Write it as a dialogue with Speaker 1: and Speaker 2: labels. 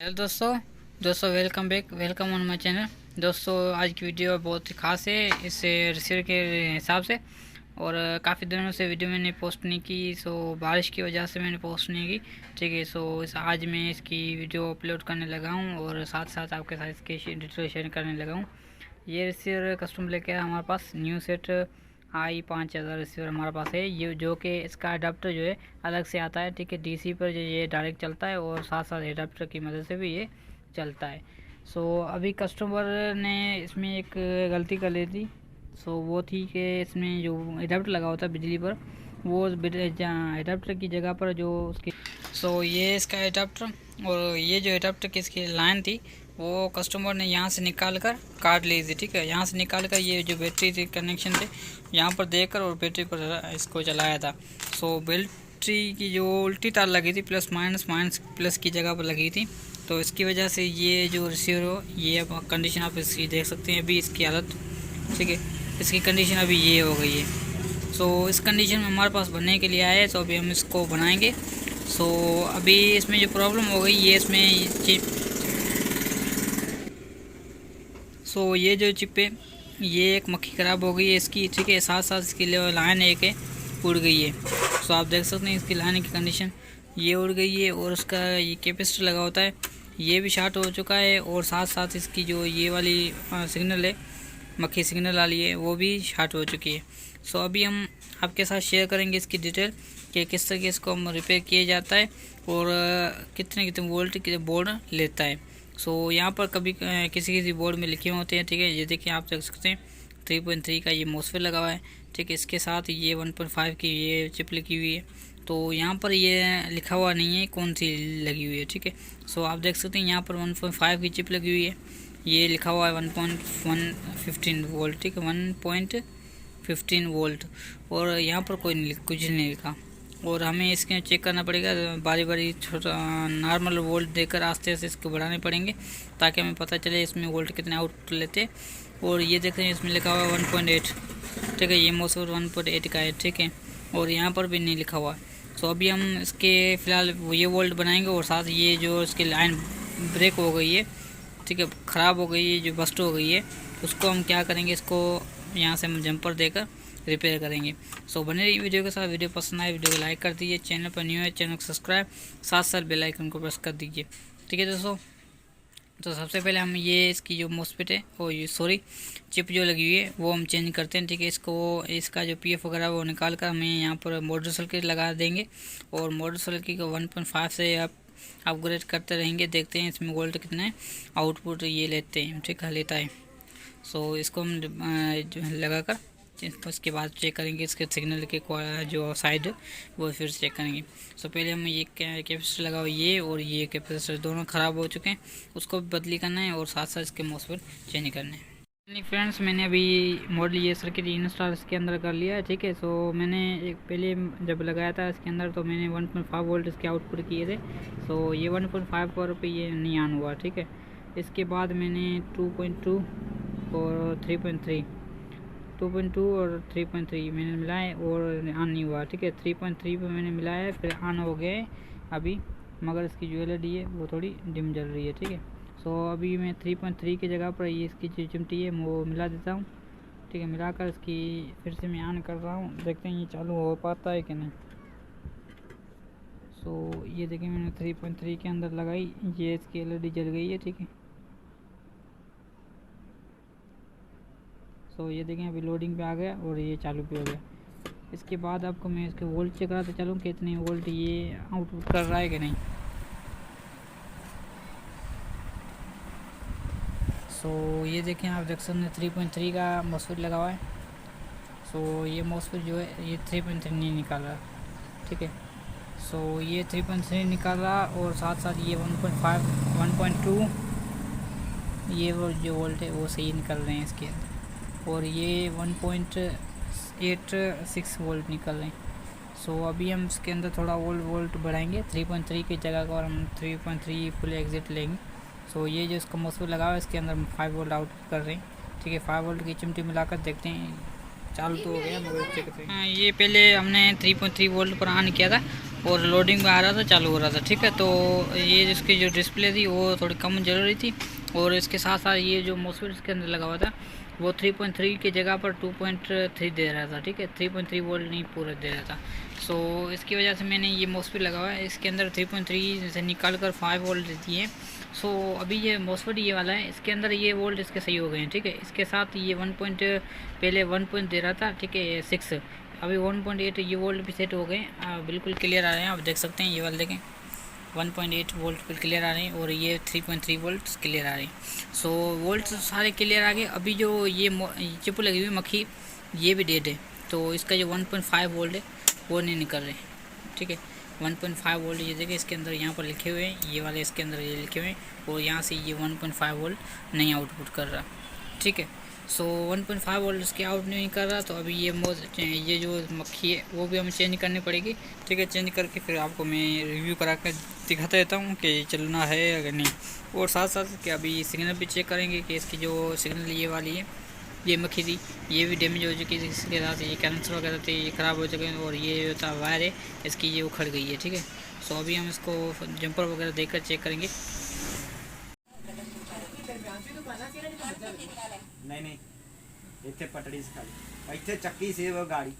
Speaker 1: Hello दोस्तों welcome back, welcome on my channel. दोस्तों आज की वीडियो बहुत ही खास है इस रिसीवर के हिसाब से। और काफ़ी दिनों से वीडियो मैंने पोस्ट नहीं की, सो बारिश की वजह से मैंने पोस्ट नहीं की। ठीक है, सो आज मैं इसकी वीडियो अपलोड करने लगा हूँ और साथ साथ आपके साथ इसकी डिटेल शेयर करने लगा हूँ। ये रिसीवर कस्टमर लेके आया हमारे पास, न्यू सेट i5000 रिसीवर हमारे पास है। ये जो कि इसका अडाप्टर जो है अलग से आता है। ठीक है, डीसी पर जो ये डायरेक्ट चलता है और साथ साथ अडाप्टर की मदद से भी ये चलता है। सो अभी कस्टमर ने इसमें एक गलती कर ली थी। सो वो थी कि इसमें जो अडाप्टर लगा होता है बिजली पर, वो अडाप्टर की जगह पर जो उसकी ये इसका अडाप्टर और ये जो अडाप्टर की इसकी लाइन थी वो कस्टमर ने यहाँ से निकाल कर काट ली थी। ठीक है, यहाँ से निकाल कर ये जो बैटरी थी कनेक्शन थे यहाँ पर देकर और बैटरी पर इसको चलाया था। बैटरी की जो उल्टी तार लगी थी, प्लस माइनस माइनस प्लस की जगह पर लगी थी, तो इसकी वजह से ये जो रिसीवर हो ये अब कंडीशन आप इसकी देख सकते हैं अभी इसकी हालत। ठीक है, इसकी कंडीशन अभी ये हो गई है। इस कंडीशन में हमारे पास बनने के लिए आया है, तो अभी हम इसको बनाएंगे। अभी इसमें जो प्रॉब्लम हो गई ये इसमें चिप ये जो चिप है ये एक मक्खी ख़राब हो गई है इसकी। ठीक है, साथ साथ इसकी लाइन एक है उड़ गई है। आप देख सकते हैं इसकी लाइन की कंडीशन ये उड़ गई है और उसका ये कैपेसिटर लगा होता है ये भी शार्ट हो चुका है और साथ साथ इसकी जो ये वाली सिग्नल है, मक्खी सिग्नल वाली है, वो भी शार्ट हो चुकी है। अभी हम आपके साथ शेयर करेंगे इसकी डिटेल कि किस तरीके इसको हम रिपेयर किया जाता है और कितने कितने वोल्ट के बोर्ड लेता है। यहाँ पर कभी किसी किसी बोर्ड में लिखे होते हैं। ठीक है, ये देखिए आप देख सकते हैं 3.3 का ये मॉसफेट लगा हुआ है। ठीक है, इसके साथ ये 1.5 की ये चिप लिखी हुई है। तो यहाँ पर ये लिखा हुआ नहीं है कौन सी लगी हुई है। ठीक है, आप देख सकते हैं यहाँ पर 1.5 की चिप लगी हुई है, ये लिखा हुआ है 1.115 वोल्ट। ठीक है, 1.15 वोल्ट और यहाँ पर कुछ नहीं लिखा। और हमें इसके चेक करना पड़ेगा, बारी बारी छोटा नॉर्मल वोल्ट देकर आस्ते आस्ते इसको बढ़ाने पड़ेंगे ताकि हमें पता चले इसमें वोल्ट कितने आउटपुट लेते। और ये देखते हैं इसमें लिखा हुआ है 1.8। ठीक है, ये मॉसफेट 1.8 का है। ठीक है, और यहाँ पर भी नहीं लिखा हुआ। अभी हम इसके फ़िलहाल ये वोल्ट बनाएंगे और साथ ये जो इसकी लाइन ब्रेक हो गई है, ठीक है, ख़राब हो गई है, जो बस्ट हो गई है, उसको हम क्या करेंगे, इसको यहाँ से हम जंपर देकर रिपेयर करेंगे। बने रहिए वीडियो के साथ। वीडियो पसंद आए वीडियो को लाइक कर दीजिए, चैनल पर न्यू है चैनल को सब्सक्राइब, साथ साथ बेल आइकन को प्रेस कर दीजिए। ठीक है दोस्तों, सबसे पहले हम ये इसकी जो मॉसफेट है वो चिप जो लगी हुई है वो हम चेंज करते हैं। ठीक है, इसका जो पीएफ वगैरह वो निकाल कर हमें यहाँ पर मोटर सर्किट लगा देंगे और मोटर सर्किट को 1.5 से आप अपग्रेड करते रहेंगे। देखते हैं इसमें वोल्ट कितने आउटपुट ये लेते हैं। ठीक है, लेता है। इसको हम लगा कर उसके बाद चेक करेंगे इसके सिग्नल के जो साइड वो फिर चेक करेंगे। पहले हम ये कैपेसिटर लगा हुआ ये और ये कैपेसिटर दोनों ख़राब हो चुके हैं, उसको बदली करना है और साथ साथ इसके मॉसफेट चेंज करने हैं। नहीं फ्रेंड्स, मैंने अभी मॉडल ये सर्किट इंस्टॉल इसके अंदर कर लिया है। ठीक है, मैंने एक पहले जब लगाया था इसके अंदर तो मैंने 1.5 वोल्ट इसके आउटपुट किए थे। ये 1.5 पर ये नहीं ऑन हुआ। ठीक है, इसके बाद मैंने 2.2 और 3.3 और 3.3 मैंने मिलाए और ऑन नहीं हुआ। ठीक है, 3.3 पे मैंने मिलाया है फिर ऑन हो गए अभी, मगर इसकी जो एलईडी है वो थोड़ी डिम जल रही है। ठीक है, अभी मैं 3.3 की जगह पर ये इसकी जो चिमटी है वो मिला देता हूँ। ठीक है, मिलाकर इसकी फिर से मैं ऑन कर रहा हूँ, देखते हैं ये चालू हो पाता है कि नहीं। ये देखिए मैंने 3.3 के अंदर लगाई, ये इसकी एलईडी जल गई है। ठीक है, ये देखें अभी लोडिंग पे आ गया और ये चालू पे हो गया। इसके बाद आपको मैं इसके वोल्ट चेक कराते चलूँ कितने वोल्ट ये आउटपुट कर रहा है कि नहीं। ये देखें आप देख सकते हैं 3.3 का मॉसफेट लगा हुआ है। ये मॉसफेट जो है ये 3.3 नहीं निकाल रहा। ठीक है, ये 3.3 निकाल रहा और साथ साथ ये 1.5 1.2 ये जो वोल्ट है वो सही निकल रहे हैं इसके अंदर, और ये 1.86 वोल्ट निकल रहे हैं। अभी हम इसके अंदर थोड़ा वोल्ट बढ़ाएंगे 3.3 की जगह को और हम 3.3 फुल एग्जिट लेंगे। ये जो इसका मॉसफेट लगा हुआ है इसके अंदर 5 वोल्ट आउटपुट कर रहे हैं। ठीक है, 5 वोल्ट की चिमटी मिलाकर देखते हैं चालू तो हो गया मगर चेक करते हैं। ये पहले हमने 3.3 वोल्ट पर ऑन किया था और लोडिंग में आ रहा था, चालू हो रहा था, ठीक है। तो ये जिसकी जो डिस्प्ले थी वो थोड़ी कम जल रही थी, और इसके साथ साथ ये जो मॉस्फेट इसके अंदर लगा हुआ था वो 3.3 की जगह पर 2.3 दे रहा था, ठीक है। 3.3 वोल्ट नहीं पूरा दे रहा था। सो इसकी वजह से मैंने ये मॉस्फेट लगा हुआ है, इसके अंदर 3.3 से निकाल कर 5 वोल्ट देती है। सो अभी ये मॉस्फेट ये वाला है, इसके अंदर ये वोल्ट इसके सही हो गए हैं, ठीक है। इसके साथ ये 1 पॉइंट पहले 1 पॉइंट दे रहा था, ठीक है, 6, अभी 1.8 ये वोल्ट भी सेट हो गए, बिल्कुल क्लियर आ रहे हैं, आप देख सकते हैं। ये वाले देखें 1.8 वोल्ट पर क्लियर आ रहे हैं, और ये 3.3 वोल्ट क्लियर आ रहे हैं। सो वोल्ट सारे क्लियर आ गए। अभी जो ये चिप लगी हुई मक्खी ये भी डेड है, तो इसका जो 1.5 वोल्ट है वो नहीं निकल रहे, ठीक है। 1.5 वोल्ट ये देखिए इसके अंदर यहाँ पर लिखे हुए हैं, ये वाले इसके अंदर ये लिखे हुए हैं, और यहाँ से ये 1.5 वोल्ट नहीं आउटपुट कर रहा, ठीक है। सो 1.5 वोल्ट इसके आउट नहीं कर रहा, तो अभी ये जो मक्खी है वो भी हमें चेंज करनी पड़ेगी, ठीक है। चेंज करके फिर आपको मैं रिव्यू करा कर दिखाता रहता हूँ कि चलना है अगर नहीं, और साथ साथ कि अभी सिग्नल भी चेक करेंगे कि इसकी जो सिग्नल ये वाली है, ये मक्खी थी, ये भी डैमेज हो चुकी थी, इसके साथ ये कैंसर वगैरह थे ये ख़राब हो चुके हैं, और ये जो था वायर है इसकी ये उखड़ गई है, ठीक है। सो अभी हम इसको जंपर वगैरह देकर चेक करेंगे।
Speaker 2: नहीं इतने पटड़ी से खाली इतने चक्की से वो गाड़ी